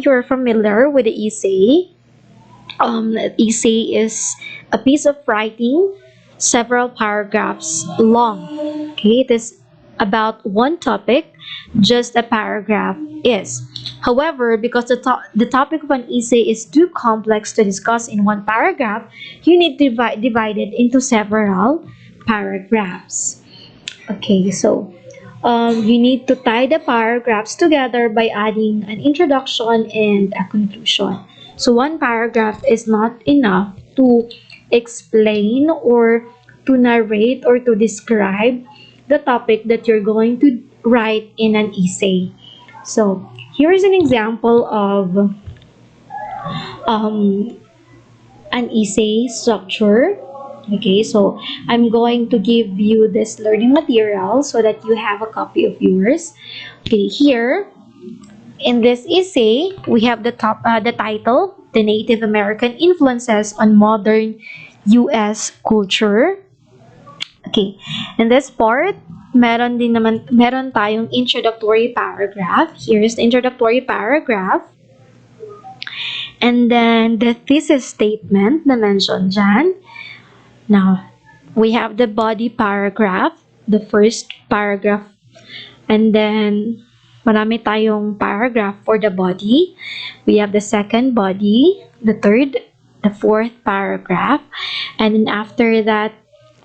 you're familiar with the essay, essay is a piece of writing several paragraphs long. Okay, it is about one topic, just a paragraph is. However, because the topic of an essay is too complex to discuss in one paragraph, you need to divide it into several paragraphs. Okay, so you need to tie the paragraphs together by adding an introduction and a conclusion. So one paragraph is not enough to explain or to narrate or to describe the topic that you're going to write in an essay. So here is an example of um, an essay structure. Okay, so I'm going to give you this learning material so that you have a copy of yours. Okay, here in this essay, we have the title, The Native American Influences on Modern U.S. Culture. Okay, in this part, meron tayong introductory paragraph. Here's the introductory paragraph. And then the thesis statement na mention dyan. Now, we have the body paragraph, the first paragraph, and then marami tayong paragraph for the body. We have the second body, the third, the fourth paragraph, and then after that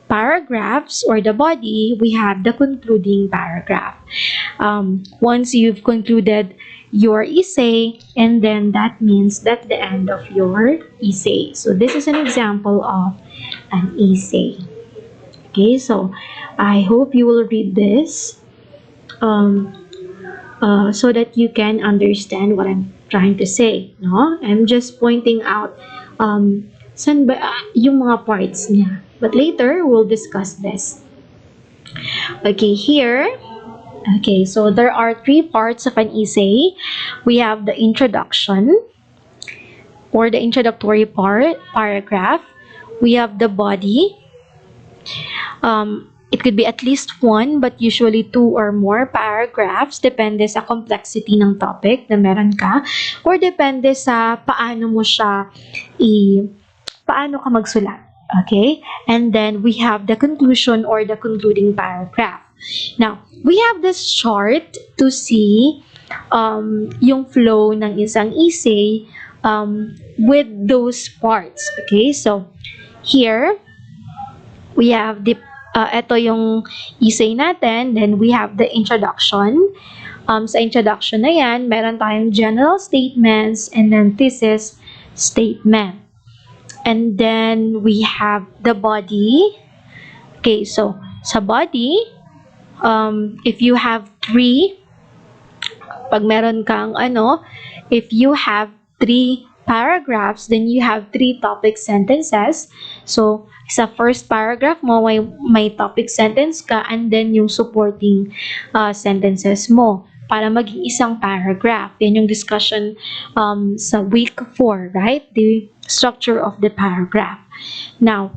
paragraphs or the body, we have the concluding paragraph. Once you've concluded your essay, and then that means that's the end of your essay. So this is an example of an essay. Okay, so I hope you will read this so that you can understand what I'm trying to say. No, I'm just pointing out saan ba yung mga parts niya. But later we'll discuss this. Okay, here. Okay, so there are 3 parts of an essay. We have the introduction or the introductory paragraph. We have the body. It could be at least 1 but usually 2 or more paragraphs depende sa complexity ng topic na meron ka or depende sa paano ka magsulat. Okay? And then we have the conclusion or the concluding paragraph. Now, we have this chart to see yung flow ng isang essay with those parts. Okay? So, here, we have the ito yung essay natin. Then we have the introduction. Sa introduction na yan, meron tayong general statements and then thesis statement. And then we have the body. Okay, so sa body, if you have 3, pag meron kang if you have 3 paragraphs, then you have 3 topic sentences. So, sa first paragraph mo, may topic sentence ka and then yung supporting sentences mo para maging isang paragraph. Yan yung discussion sa week 4, right? The structure of the paragraph. Now,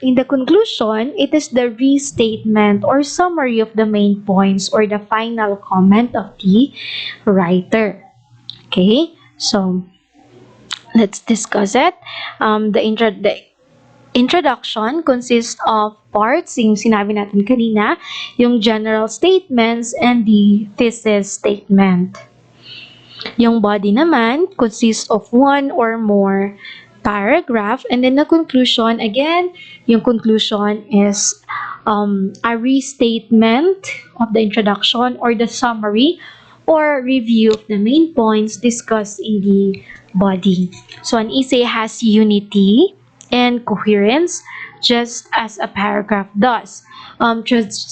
in the conclusion, it is the restatement or summary of the main points or the final comment of the writer. Okay? So, let's discuss it. The introduction consists of parts, yung sinabi natin kanina, yung general statements and the thesis statement. Yung body naman consists of 1 or more paragraph, and then the conclusion, again, yung conclusion is a restatement of the introduction or the summary or review of the main points discussed in the body. So an essay has unity and coherence just as a paragraph does.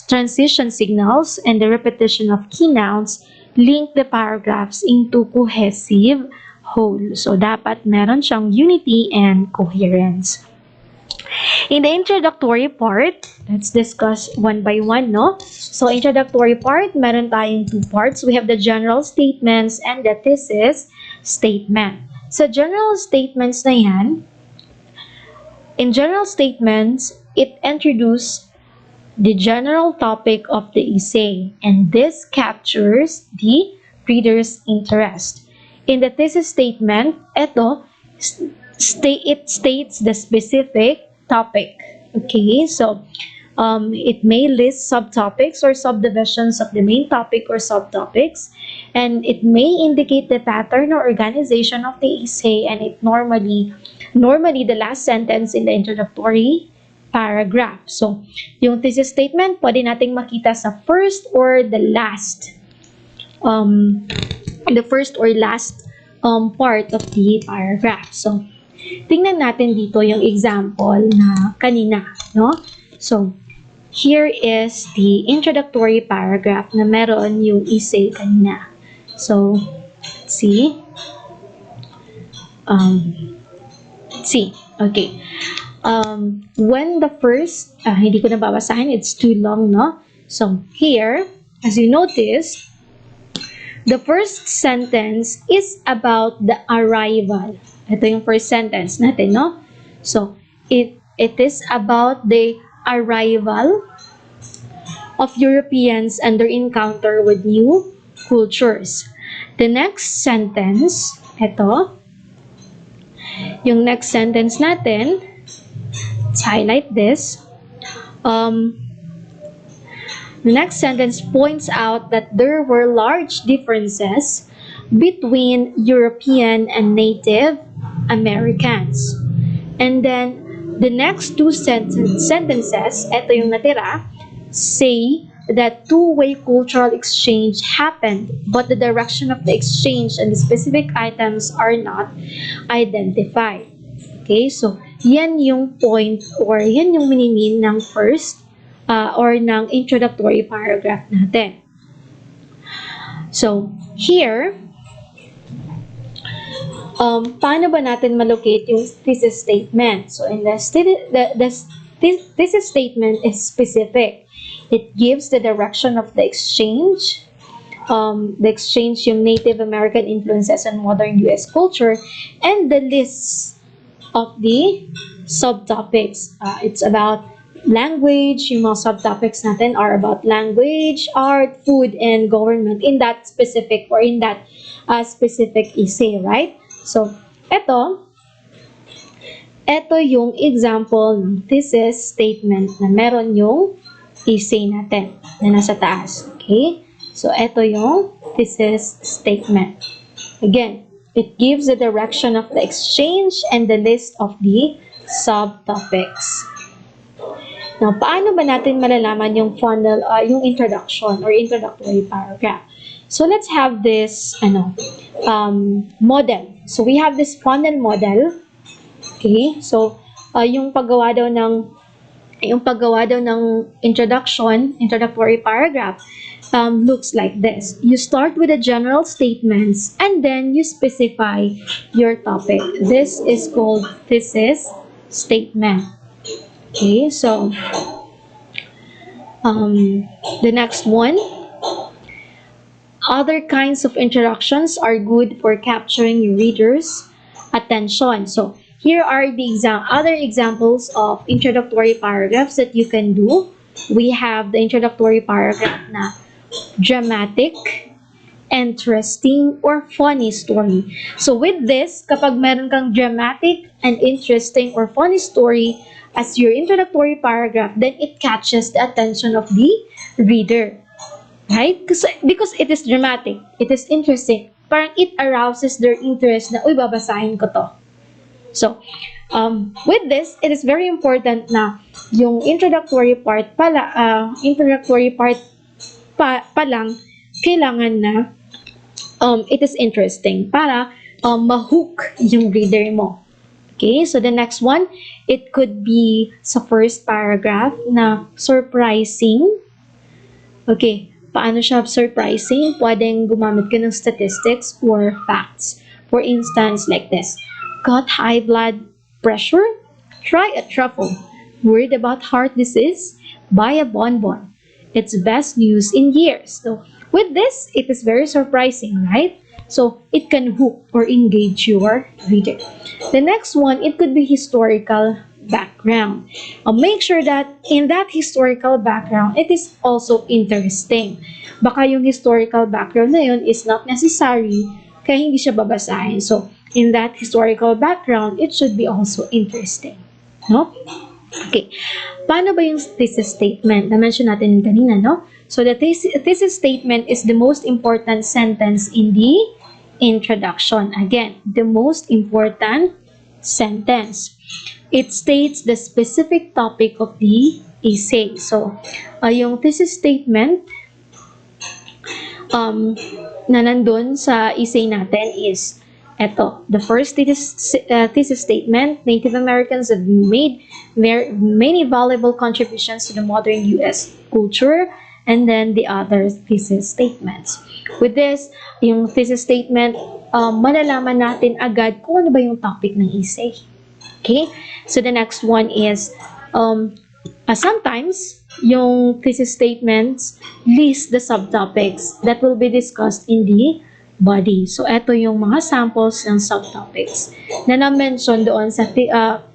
Transition signals and the repetition of key nouns link the paragraphs into cohesive whole. So dapat meron siyang unity and coherence. In the introductory part, let's discuss one by one, no? So, introductory part, meron tayong 2 parts. We have the general statements and the thesis statement. Sa general statements na yan, in general statements, it introduces the general topic of the essay, and this captures the reader's interest. In the thesis statement, it states the specific topic. Okay, so it may list subtopics or subdivisions of the main topic or subtopics, and it may indicate the pattern or organization of the essay, and it normally the last sentence in the introductory paragraph. So, yung thesis statement, pwede nating makita sa um, first or last part of the paragraph. So, tingnan natin dito yung example na kanina, no? So, here is the introductory paragraph na meron yung essay kanina. So, let's see. Let's see. Okay. When the first, hindi ko na babasahin, it's too long, no? So, here, as you notice, the first sentence is about the arrival. Ito yung first sentence natin, no? So, it is about the arrival of Europeans and their encounter with new cultures. The next sentence, ito, yung next sentence natin, let's highlight this. The next sentence points out that there were large differences between European and Native Americans. And then, the next two sentences, ito yung natira, say that two-way cultural exchange happened, but the direction of the exchange and the specific items are not identified. Okay, so yan yung point or yan yung minimean ng first or ng introductory paragraph natin. So, here, paano ba natin malocate yung thesis statement? So, in the thesis statement is specific. It gives the direction of the exchange, yung Native American influences on modern U.S. culture, and the list of the subtopics. It's about language. Yung mga subtopics natin are about language, art, food, and government in that specific or in that specific essay, right? So, ito yung example ng thesis statement na meron yung essay natin na nasa taas. Okay? So, ito yung thesis statement. Again, it gives the direction of the exchange and the list of the subtopics. Now, paano ba natin malalaman yung yung introduction or introductory paragraph? So, let's have this model. So, we have this funnel model. Okay? So, yung paggawa daw ng introductory paragraph looks like this. You start with the general statements and then you specify your topic. This is called thesis statement. Okay, so the next one, other kinds of introductions are good for capturing your reader's attention. So here are the other examples of introductory paragraphs that you can do. We have the introductory paragraph na dramatic, interesting, or funny story. So with this, kapag meron kang dramatic and interesting or funny story as your introductory paragraph, then it catches the attention of the reader. Right? Because it is dramatic, it is interesting, parang it arouses their interest na, uy, babasahin ko to. So, with this, it is very important na yung introductory part pa lang, kailangan na it is interesting para ma-hook yung reader mo. Okay, so the next one, it could be sa first paragraph na surprising. Okay, paano siya surprising? Pwedeng gumamit ka ng statistics or facts. For instance, like this. Got high blood pressure? Try a truffle. Worried about heart disease? Buy a bonbon. It's best news in years. So, with this, it is very surprising, right? So, it can hook or engage your reader. The next one, it could be historical background. Make sure that in that historical background, it is also interesting. Baka yung historical background na yun is not necessary kaya hindi siya babasahin. So, in that historical background, it should be also interesting. No? Okay. Paano ba yung thesis statement? Na-mention natin kanina, no? So, the thesis statement is the most important sentence in the introduction. Again, the most important sentence. It states the specific topic of the essay. So, yung thesis statement na nandun sa essay natin is eto. The first thesis statement, Native Americans have made many valuable contributions to the modern U.S. culture, and then the other thesis statements. With this, yung thesis statement, malalaman natin agad kung ano ba yung topic ng essay. Okay? So the next one is, sometimes, yung thesis statements list the subtopics that will be discussed in the body. So, ito yung mga samples ng subtopics na na-mention doon sa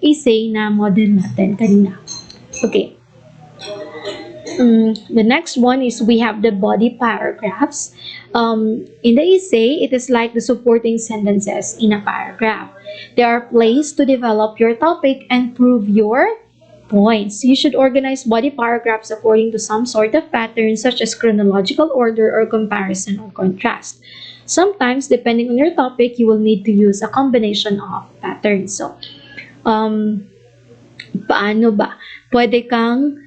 essay na model natin kanina. Okay. The next one is we have the body paragraphs. In the essay, it is like the supporting sentences in a paragraph. They are placed to develop your topic and prove your points. You should organize body paragraphs according to some sort of pattern, such as chronological order or comparison or contrast. Sometimes, depending on your topic, you will need to use a combination of patterns. So, paano ba? Pwede kang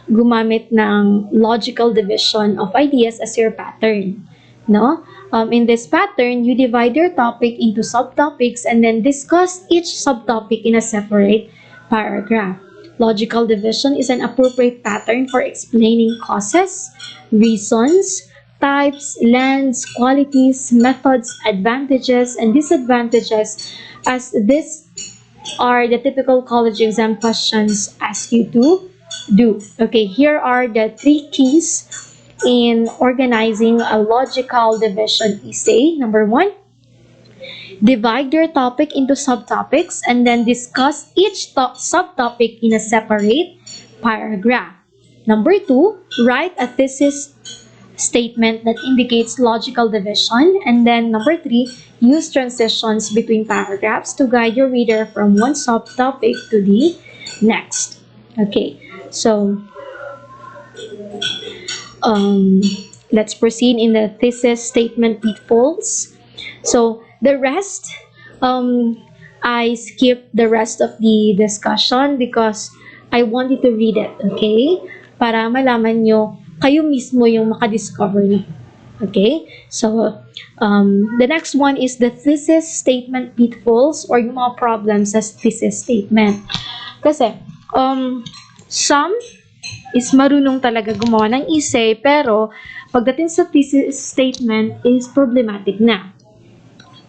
gumamit ng logical division of ideas as your pattern. No? In this pattern, you divide your topic into subtopics and then discuss each subtopic in a separate paragraph. Logical division is an appropriate pattern for explaining causes, reasons, types, lengths, qualities, methods, advantages, and disadvantages, as these are the typical college exam questions ask you to do. Okay, here are the 3 keys in organizing a logical division essay. Number 1, divide your topic into subtopics and then discuss each subtopic in a separate paragraph. Number 2, write a thesis statement that indicates logical division. And then number 3, use transitions between paragraphs to guide your reader from one subtopic to the next. Okay, so let's proceed in the thesis statement pitfalls. So the rest, I skipped the rest of the discussion because I wanted to read it, okay? Para malaman nyo, kayo mismo yung makadiscover na. Okay? So, the next one is the thesis statement pitfalls or yung mga problems sa thesis statement. Kasi, some is marunong talaga gumawa ng essay, pero pagdating sa thesis statement is problematic na.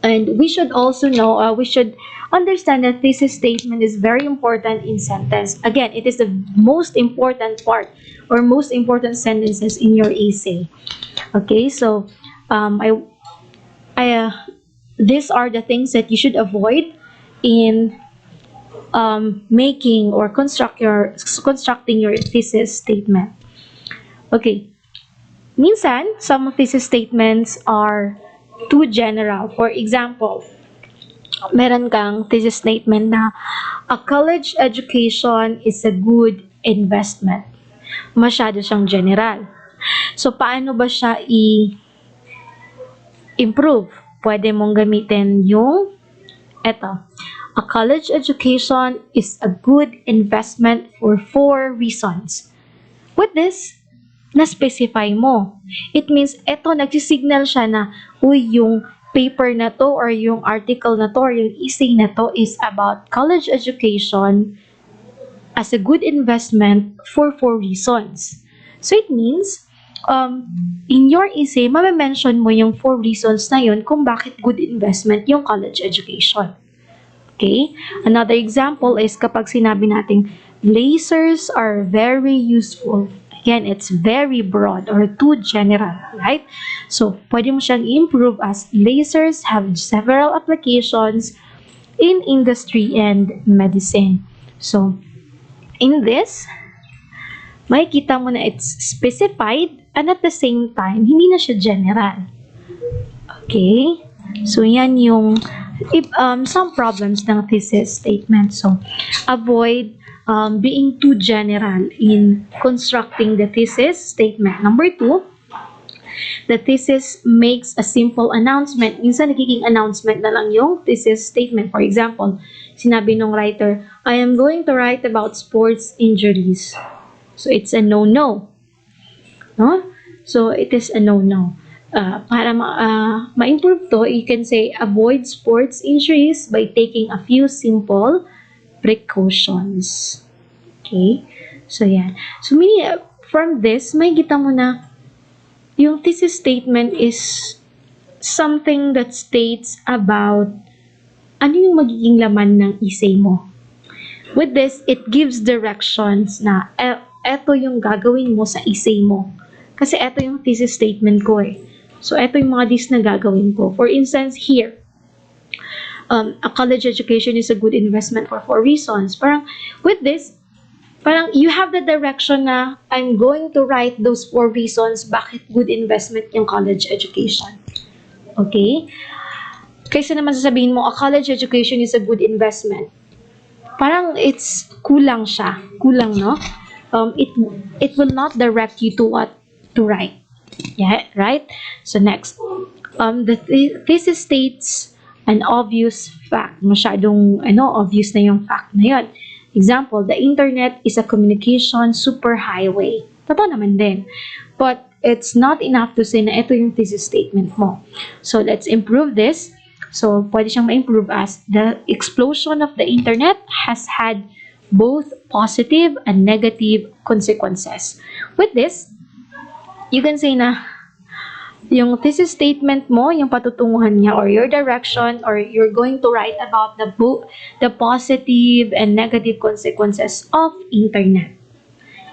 And we should also know, we should understand that thesis statement is very important in sentence. Again, it is the most important part or most important sentences in your essay. Okay, so these are the things that you should avoid in making or constructing your thesis statement. Okay, minsan, some thesis statements are too general. For example, meron kang thesis statement na a college education is a good investment. Masyado siyang general. So, paano ba siya i-improve? Pwede mong gamitin yung eto. A college education is a good investment for 4 reasons. With this, na-specify mo. It means, eto, nagsisignal siya na, uy, yung paper na to or yung article na to or yung essay na to is about college education as a good investment for 4 reasons. So it means, in your essay, mame-mention mo yung 4 reasons na yun kung bakit good investment yung college education. Okay? Another example is kapag sinabi natin, lasers are very useful. Again, it's very broad or too general, right? So, pwede mo siyang i-improve as lasers have several applications in industry and medicine. So, in this, makikita mo na it's specified and at the same time, hindi na siya general. Okay? So, yan yung some problems ng thesis statement. So, avoid being too general in constructing the thesis statement. Number 2, the thesis makes a simple announcement. Minsan, nagiging announcement na lang yung thesis statement. For example, sinabi nung writer, I am going to write about sports injuries. So, it's a no-no. No? So, it is a no-no. Para ma-improve to, you can say, avoid sports injuries by taking a few simple precautions. Okay? So, yan. So, from this, may kita mo na yung thesis statement is something that states about ano yung magiging laman ng essay mo. With this, it gives directions na eto yung gagawin mo sa essay mo. Kasi eto yung thesis statement ko eh. So, eto yung mga na gagawin ko. For instance, here, a college education is a good investment for 4 reasons. Parang, with this, parang you have the direction na I'm going to write those 4 reasons bakit good investment yung college education. Okay? Kaysa naman sasabihin mo, a college education is a good investment. Parang it's kulang siya. Kulang, no? It will not direct you to what to write. Yeah, right? So next, the thesis states an obvious fact. Masyadong obvious na yung fact na yun. Example, the internet is a communication superhighway. Totoo naman din. But it's not enough to say na ito yung thesis statement mo. So let's improve this. So pwede siyang ma-improve as the explosion of the internet has had both positive and negative consequences. With this, you can say na yung thesis statement mo, yung patutunguhan niya or your direction or you're going to write about the positive and negative consequences of internet.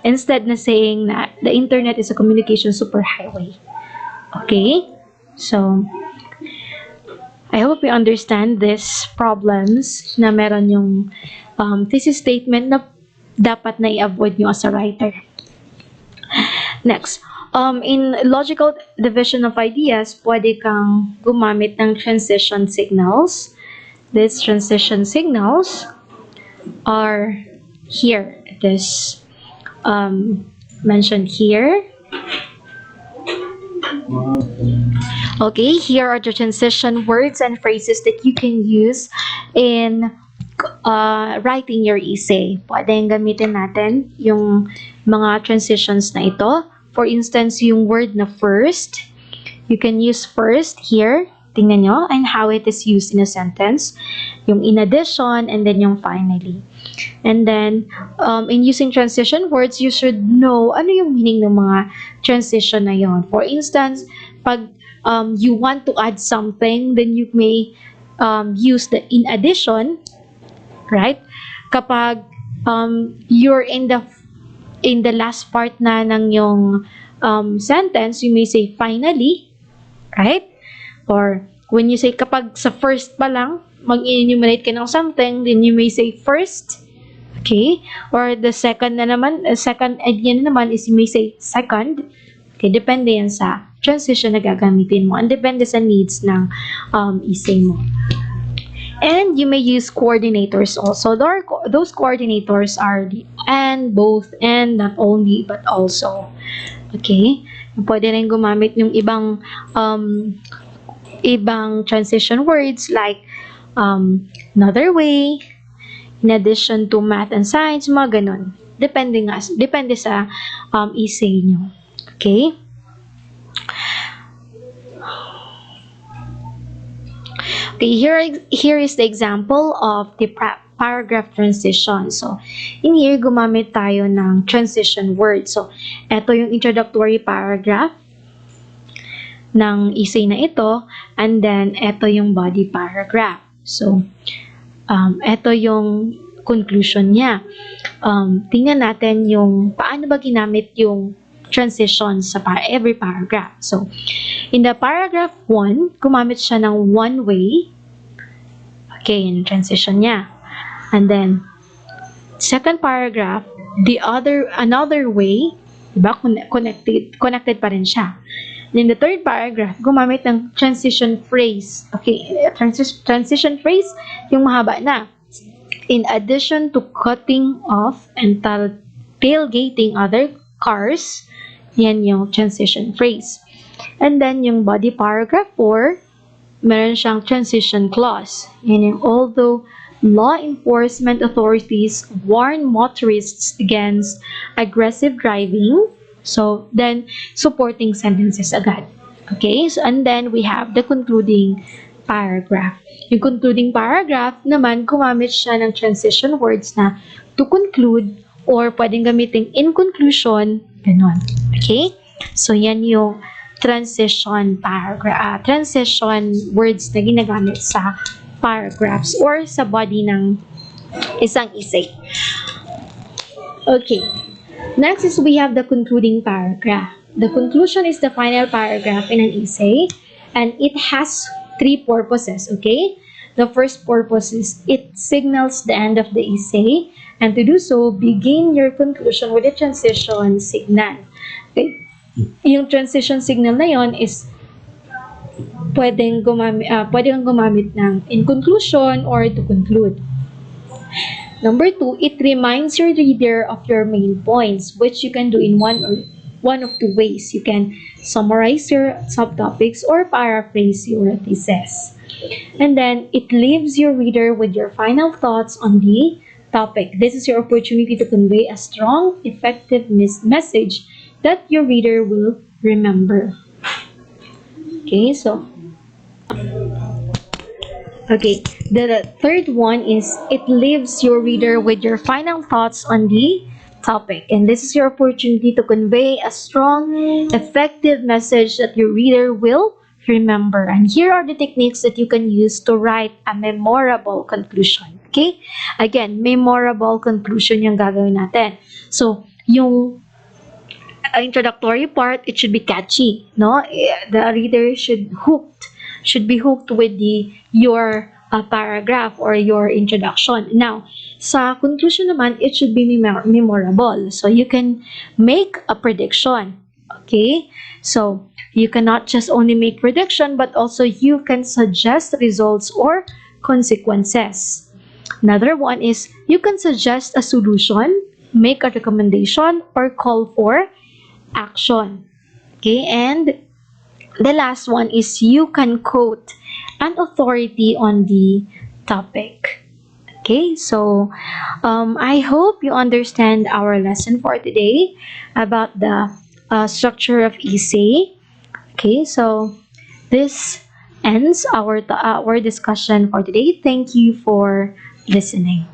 Instead na saying na the internet is a communication superhighway. Okay? So, I hope you understand these problems na meron yung thesis statement na dapat na i-avoid nyo as a writer. Next, in logical division of ideas, pwede kang gumamit ng transition signals. These transition signals are here. It is mentioned here. Okay, here are the transition words and phrases that you can use in writing your essay. Pwedeng gamitin natin yung mga transitions na ito. For instance, yung word na first, you can use first here. Tingnan nyo, and how it is used in a sentence. Yung in addition, and then yung finally. And then, in using transition words, you should know ano yung meaning ng mga transition na yon. For instance, pag you want to add something, then you may use the in addition, right? Kapag you're in the last part na ng yung sentence, you may say finally, right? Or when you say kapag sa first pa lang, mag-enumerate ka ng something, then you may say first, okay? Or the second na naman, second idea na naman is you may say second. Okay, depende yan sa transition na gagamitin mo and depende sa needs ng essay mo. And you may use coordinators also. Those coordinators are the and, both, and, not only, but also. Okay? Pwede rin gumamit yung ibang transition words like another way, in addition to math and science, mga ganun. Depende sa essay nyo. Okay? Okay, here is the example of the paragraph transition. So, in here, gumamit tayo ng transition words. So, ito yung introductory paragraph ng essay na ito, and then ito yung body paragraph. So, ito yung conclusion niya. Tingnan natin yung paano ba ginamit yung transition sa every paragraph. So, in the paragraph 1, gumamit siya ng one way. Okay, yung transition niya. And then, second paragraph, another way, diba? Connected pa rin siya. In the third paragraph, gumamit ng transition phrase. Okay, transition phrase, yung mahaba na. In addition to cutting off and tailgating other cars, yan yung transition phrase. And then, yung body paragraph 4, meron siyang transition clause. Yan yung, although law enforcement authorities warn motorists against aggressive driving, so then supporting sentences agad. Okay, so and then we have the concluding paragraph. Yung concluding paragraph naman, gumamit siya ng transition words na to conclude or pwedeng gamitin in conclusion, ganon. Okay, so yan yung transition paragraph, transition words na ginagamit sa paragraphs or sa body ng isang essay. Okay. Next is we have the concluding paragraph. The conclusion is the final paragraph in an essay and it has 3 purposes, okay? The first purpose is it signals the end of the essay, and to do so, begin your conclusion with a transition signal. Okay? Yung transition signal na yon is pwedeng gumamit ng in conclusion or to conclude. Number 2, it reminds your reader of your main points, which you can do in one of 2 ways. You can summarize your subtopics or paraphrase your thesis. And then it leaves your reader with your final thoughts on the topic. This is your opportunity to convey a strong, effective message that your reader will remember. Okay, so the third one is it leaves your reader with your final thoughts on the topic. And this is your opportunity to convey a strong, effective message that your reader will remember. And here are the techniques that you can use to write a memorable conclusion. Okay? Again, memorable conclusion yung gagawin natin. So, yung introductory part, it should be catchy, no? The reader should be hooked with your paragraph or your introduction. Now, sa conclusion naman, it should be memorable. So, you can make a prediction. Okay? So, you cannot just only make prediction, but also you can suggest results or consequences. Another one is you can suggest a solution, make a recommendation, or call for action. Okay? And the last one is you can quote an authority on the topic. Okay, so I hope you understand our lesson for today about the structure of essay. Okay, so this ends our discussion for today. Thank you for listening.